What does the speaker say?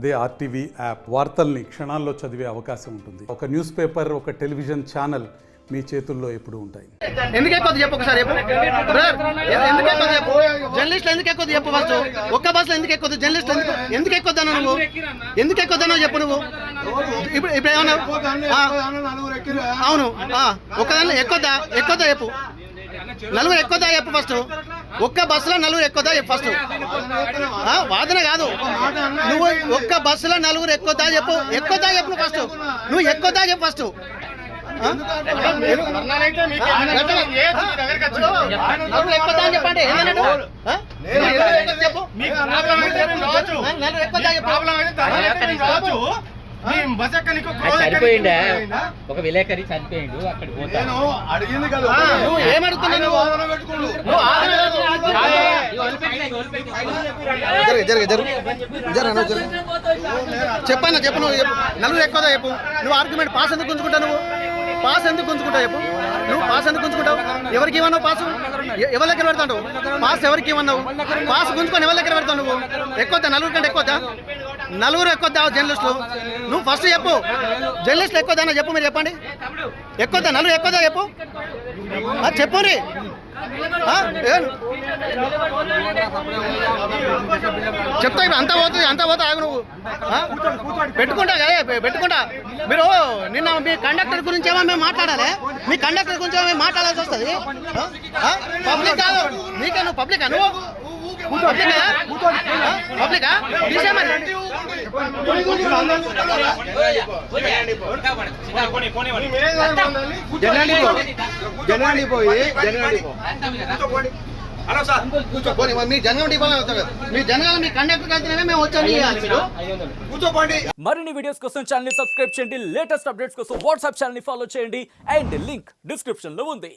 అదే RTV app వార్తల్ని క్షణాల్లో చదివే అవకాశం ఉంటుంది. ఒక న్యూస్ పేపర్, ఒక టెలివిజన్ ఛానల్ మీ చేతుల్లో ఎప్పుడు ఉంటాయి. ఎందుకు ఎక్కువ చెప్పు ఒకసారి చెప్పు ఎందుకు ఎక్కువ చెప్పు జర్నలిస్టులు ఎందుకు ఎక్కువ చెప్పు ఫస్ట్ ఒక్క బస్సులో ఎందుకు ఎక్కువ జర్నలిస్టులు ఎందుకు ఎక్కువద్దాను నువ్వు ఎందుకు ఎక్కువద్దానో చెప్పు నువ్వు ఇప్పుడు ఏమన్నావు అవును ఒక్కదాన్ని ఎక్కువద్దా చెప్పు నలుగురు ఎక్కువదా చెప్పు ఫస్ట్ ఒక్క బస్సులో నలుగురు ఎక్కువదా చెప్పు ఫస్ట్ వాదన కాదు నువ్వు ఒక్క బస్సులో నలుగురు ఎక్కువదా చెప్పు ఫస్ట్ నువ్వు ఎక్కువదా చెప్పు ఫస్ట్ చెప్పండి చనిపోయిండా ఒక విలేకరి చనిపోయిండు అక్కడ పోతాను అడిగింది కదా నువ్వు ఏమడుగుతున్నావు చెప్పన్నా చెప్పు నువ్వు నలుగురు ఎక్కువదా చెప్పు నువ్వు ఆర్గ్యుమెంట్ పాస్ ఎందుకు గుంజుకుంటావు నువ్వు పాస్ ఎందుకు గుంజుకుంటావు చెప్పు నువ్వు పాస్ ఎందుకు గుంజుకుంటావు ఎవరికి ఇవ్వన్నావు పాసు ఎవరి దగ్గర పెడతావు పాస్ ఎవరికి ఇవ్వన్నావు పాస్ గుంజుకొని ఎవరి దగ్గర పెడతావు నువ్వు ఎక్కువద్దా నలుగురు కంటే ఎక్కువద్దా నలుగురు ఎక్కువద్దా జర్నలిస్టులు నువ్వు ఫస్ట్ చెప్పు జర్నలిస్టులు ఎక్కువదా చెప్పు మీరు చెప్పండి ఎక్కువద్దా నలుగురు ఎక్కువదా చెప్పు చెప్పు రీ చెప్తా ఇప్పుడు అంతా పోతా ఆగు నువ్వు పెట్టుకుంటా పెట్టుకుంటా మీరు నిన్న మీ కండక్టర్ గురించి ఏమో మేము మాట్లాడాలి మీ కండక్టర్ గురించి ఏమో మేము మాట్లాడాల్సి వస్తుంది పబ్లిక్ కాదు నీకే నువ్వు పబ్లికా నువ్వు పబ్లికా తీసే మరి మీ జనగం డిపోలో మీ జనగాలు మీ కండక్టర్ కలిసినవే మేము వచ్చాము మరిన్ని వీడియోస్ కోసం ఛానల్ ని సబ్స్క్రైబ్ చేయండి. లేటెస్ట్ అప్డేట్స్ కోసం వాట్సాప్ ఛానల్ ని ఫాలో చేయండి అండ్ లింక్ డిస్క్రిప్షన్ లో ఉంది.